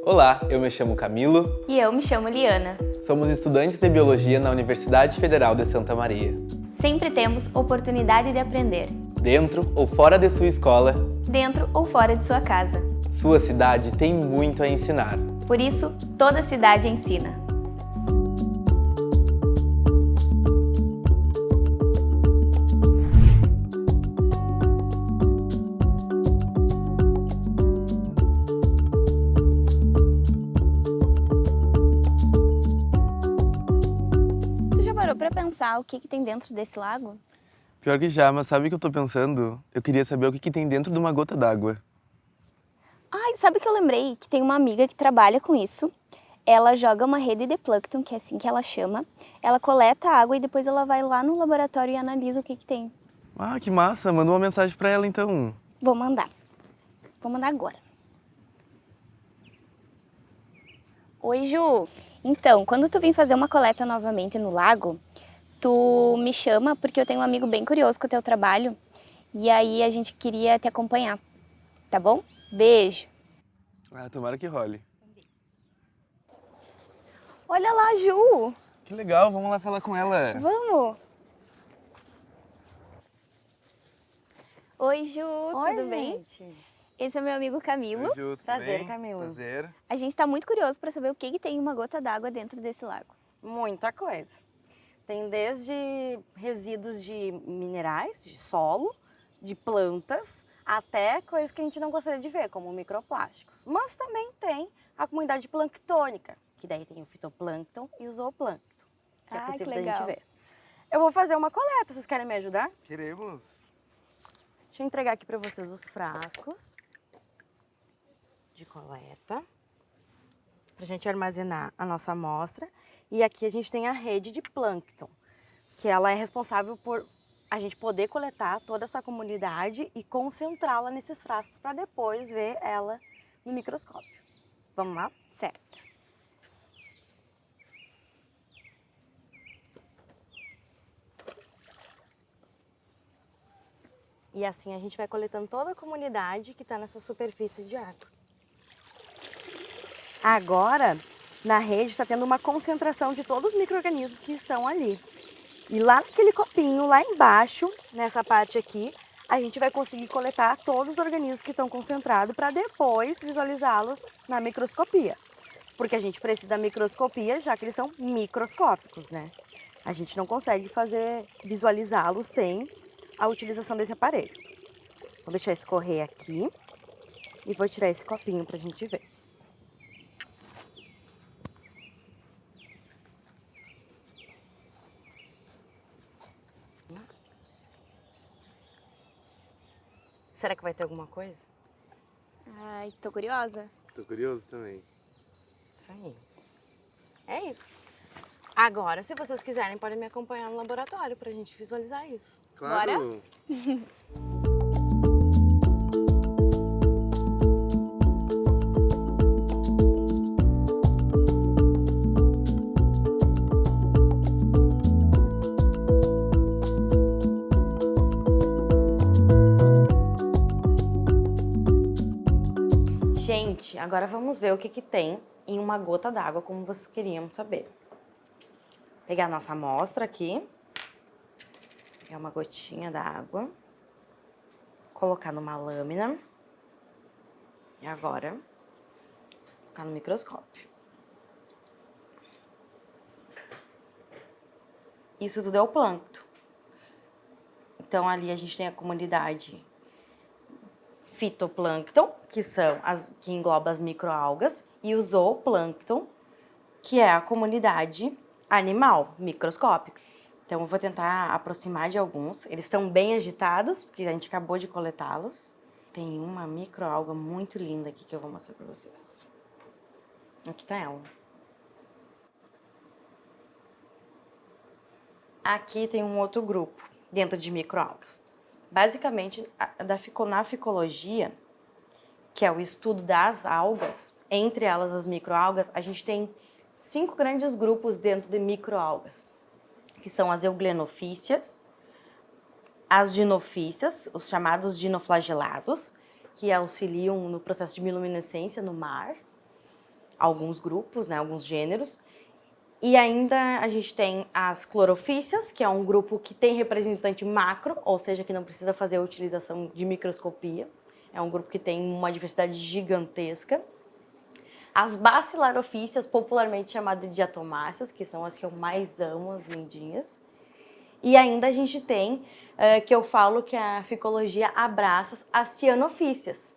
Olá, eu me chamo Camilo. E eu me chamo Liana. Somos estudantes de Biologia na Universidade Federal de Santa Maria. Sempre temos oportunidade de aprender. Dentro ou fora de sua escola, Dentro ou fora de sua casa. sua cidade tem muito a ensinar. Por isso, toda cidade ensina. Tu já parou pra pensar o que tem dentro desse lago? Pior que já, mas sabe o que eu tô pensando? Eu queria saber o que tem dentro de uma gota d'água. Ai, sabe que eu lembrei que tem uma amiga que trabalha com isso. Ela joga uma rede de plâncton, que é assim que ela chama. Ela coleta a água e depois ela vai lá no laboratório e analisa o que tem. Ah, que massa! Manda uma mensagem pra ela então. Vou mandar. Vou mandar agora. Oi, Ju. Então, quando tu vir fazer uma coleta novamente no lago, tu me chama porque eu tenho um amigo bem curioso com o teu trabalho e aí a gente queria te acompanhar, tá bom? Beijo. Ah, tomara que role. Olha lá, Ju. Que legal, vamos lá falar com ela. Vamos. Oi, Ju. Tudo bem? Gente. Esse é meu amigo Camilo. Oi, Ju, tudo Prazer, bem? Camilo. Prazer. A gente tá muito curioso para saber o que tem uma gota d'água dentro desse lago. Muita coisa. Tem desde resíduos de minerais, de solo, de plantas, até coisas que a gente não gostaria de ver, como microplásticos. Mas também tem a comunidade planctônica, que daí tem o fitoplâncton e o zooplâncton, que é Ai, possível que da gente legal. ver. Eu vou fazer uma coleta, vocês querem me ajudar? Queremos. Deixa eu entregar aqui para vocês os frascos de coleta, para a gente armazenar a nossa amostra. E aqui a gente tem a rede de plâncton, que ela é responsável por a gente poder coletar toda essa comunidade e concentrá-la nesses frascos para depois ver ela no microscópio. Vamos lá? Certo. E assim a gente vai coletando toda a comunidade que está nessa superfície de água. Agora, na rede está tendo uma concentração de todos os micro-organismos que estão ali. E lá naquele copinho, lá embaixo, nessa parte aqui, a gente vai conseguir coletar todos os organismos que estão concentrados para depois visualizá-los na microscopia. Porque a gente precisa da microscopia, já que eles são microscópicos, né? A gente não consegue visualizá-los sem a utilização desse aparelho. Vou deixar escorrer aqui e vou tirar esse copinho para a gente ver. Será que vai ter alguma coisa? Ai, tô curiosa. Tô curioso também. Isso aí. É isso. Agora, se vocês quiserem, podem me acompanhar no laboratório pra gente visualizar isso. Claro. Gente, agora vamos ver o que tem em uma gota d'água, como vocês queriam saber. Pegar a nossa amostra aqui. Pegar uma gotinha d'água. Colocar numa lâmina. E agora, colocar no microscópio. Isso tudo é o plâncton. Então, ali a gente tem a comunidade fitoplâncton, que engloba as microalgas, e o zooplâncton, que é a comunidade animal, microscópica. Então, eu vou tentar aproximar de alguns. Eles estão bem agitados, porque a gente acabou de coletá-los. Tem uma microalga muito linda aqui que eu vou mostrar para vocês. Aqui tá ela. Aqui tem um outro grupo, dentro de microalgas. Basicamente, na ficologia, que é o estudo das algas, entre elas as microalgas, a gente tem 5 grandes grupos dentro de microalgas, que são as euglenofícias, as dinofícias, os chamados dinoflagelados, que auxiliam no processo de bioluminescência no mar, alguns grupos, né, alguns gêneros. E ainda a gente tem as clorofícias, que é um grupo que tem representante macro, ou seja, que não precisa fazer a utilização de microscopia. É um grupo que tem uma diversidade gigantesca. As bacilarofícias, popularmente chamadas de diatomáceas, que são as que eu mais amo, as lindinhas. E ainda a gente tem, que eu falo que a ficologia abraça as cianofícias,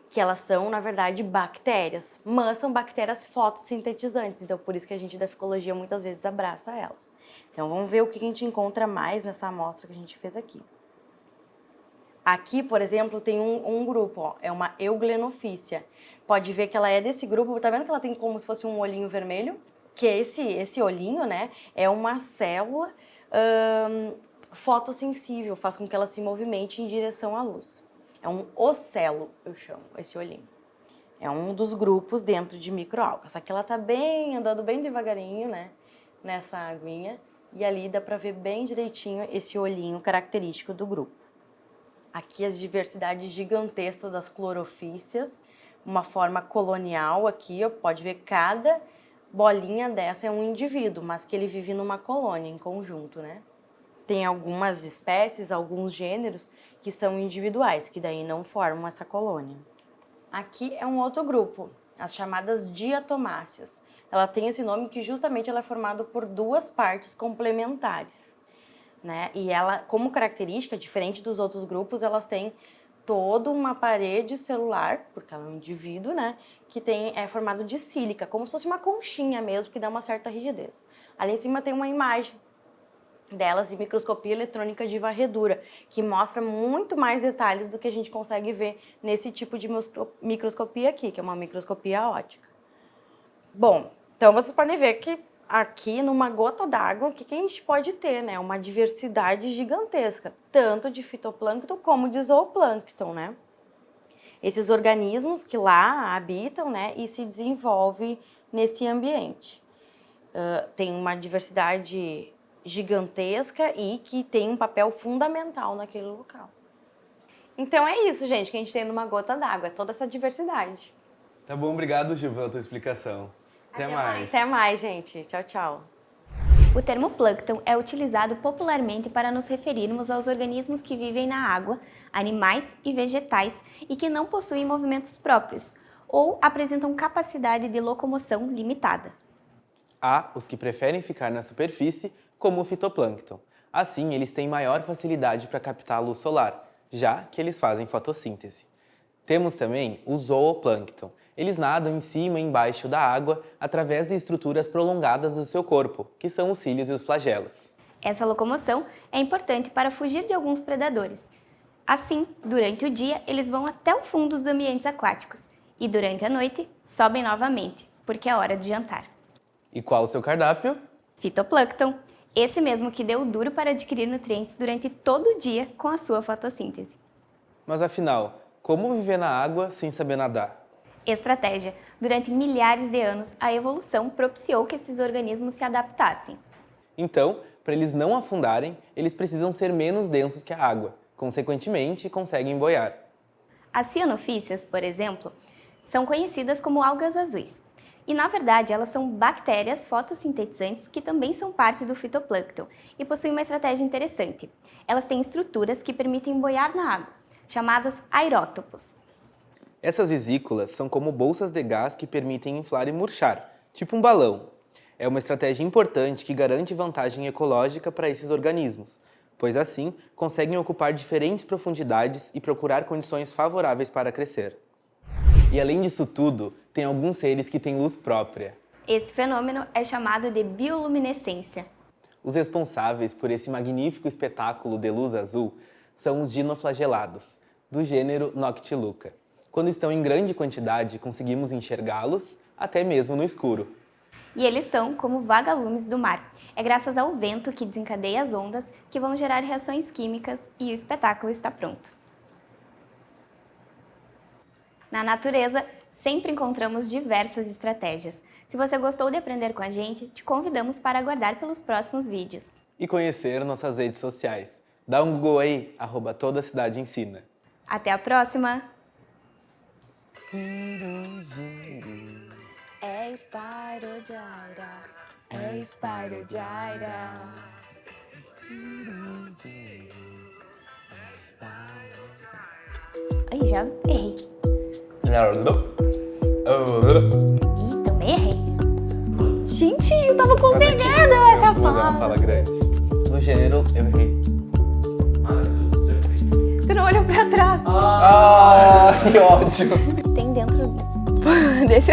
que elas são, na verdade, bactérias, mas são bactérias fotossintetizantes, então por isso que a gente da ficologia muitas vezes abraça elas. Então vamos ver o que a gente encontra mais nessa amostra que a gente fez aqui. Aqui, por exemplo, tem um grupo, ó, é uma euglenofícia. Pode ver que ela é desse grupo, tá vendo que ela tem como se fosse um olhinho vermelho? Que esse olhinho, né, é uma célula fotossensível, faz com que ela se movimente em direção à luz. É um ocelo, eu chamo, esse olhinho. É um dos grupos dentro de microalgas. Aqui ela tá andando bem devagarinho, né, nessa aguinha. E ali dá pra ver bem direitinho esse olhinho característico do grupo. Aqui as diversidades gigantescas das clorofícias, uma forma colonial aqui, ó, pode ver cada bolinha dessa é um indivíduo, mas que ele vive numa colônia, em conjunto, né? Tem algumas espécies, alguns gêneros que são individuais, que daí não formam essa colônia. Aqui é um outro grupo, as chamadas diatomáceas. Ela tem esse nome que justamente ela é formada por duas partes complementares, né? E ela, como característica, diferente dos outros grupos, elas têm toda uma parede celular, porque ela é um indivíduo, né? Que é formado de sílica, como se fosse uma conchinha mesmo, que dá uma certa rigidez. Ali em cima tem uma imagem delas de microscopia eletrônica de varredura, que mostra muito mais detalhes do que a gente consegue ver nesse tipo de microscopia aqui, que é uma microscopia óptica. Bom, então vocês podem ver que aqui numa gota d'água, o que a gente pode ter, né? Uma diversidade gigantesca, tanto de fitoplâncton como de zooplâncton, né? Esses organismos que lá habitam, né, e se desenvolvem nesse ambiente. Tem uma diversidade gigantesca e que tem um papel fundamental naquele local. Então é isso, gente, que a gente tem numa gota d'água, é toda essa diversidade. Tá bom, obrigado, Gil, pela tua explicação. Até mais. Até mais, gente. Tchau, tchau. O termo plâncton é utilizado popularmente para nos referirmos aos organismos que vivem na água, animais e vegetais, e que não possuem movimentos próprios, ou apresentam capacidade de locomoção limitada. Há os que preferem ficar na superfície, como o fitoplâncton. Assim, eles têm maior facilidade para captar a luz solar, já que eles fazem fotossíntese. Temos também o zooplâncton. Eles nadam em cima e embaixo da água através de estruturas prolongadas do seu corpo, que são os cílios e os flagelos. Essa locomoção é importante para fugir de alguns predadores. Assim, durante o dia, eles vão até o fundo dos ambientes aquáticos e durante a noite sobem novamente, porque é hora de jantar. E qual o seu cardápio? Fitoplâncton, esse mesmo que deu duro para adquirir nutrientes durante todo o dia com a sua fotossíntese. Mas afinal, como viver na água sem saber nadar? Estratégia. Durante milhares de anos, a evolução propiciou que esses organismos se adaptassem. Então, para eles não afundarem, eles precisam ser menos densos que a água. Consequentemente, conseguem boiar. As cianofícias, por exemplo, são conhecidas como algas azuis. E, na verdade, elas são bactérias fotossintetizantes que também são parte do fitoplâncton e possuem uma estratégia interessante. Elas têm estruturas que permitem boiar na água, chamadas aerótopos. Essas vesículas são como bolsas de gás que permitem inflar e murchar, tipo um balão. É uma estratégia importante que garante vantagem ecológica para esses organismos, pois assim conseguem ocupar diferentes profundidades e procurar condições favoráveis para crescer. E além disso tudo, tem alguns seres que têm luz própria. Esse fenômeno é chamado de bioluminescência. Os responsáveis por esse magnífico espetáculo de luz azul são os dinoflagelados, do gênero Noctiluca. Quando estão em grande quantidade, conseguimos enxergá-los até mesmo no escuro. E eles são como vagalumes do mar. É graças ao vento que desencadeia as ondas que vão gerar reações químicas e o espetáculo está pronto. Na natureza, sempre encontramos diversas estratégias. Se você gostou de aprender com a gente, te convidamos para aguardar pelos próximos vídeos. E conhecer nossas redes sociais. Dá um Google aí, @todacidadeensina. Até a próxima! É Spyro Gyra. É Spyro Gyra. Aí, já errei. Ih, também errei. Gente, eu tava conseguindo essa Vou fazer uma fala. fala grande. No gênero, eu errei. Tu não olhou pra trás. Ah, que ódio. Tem dentro desse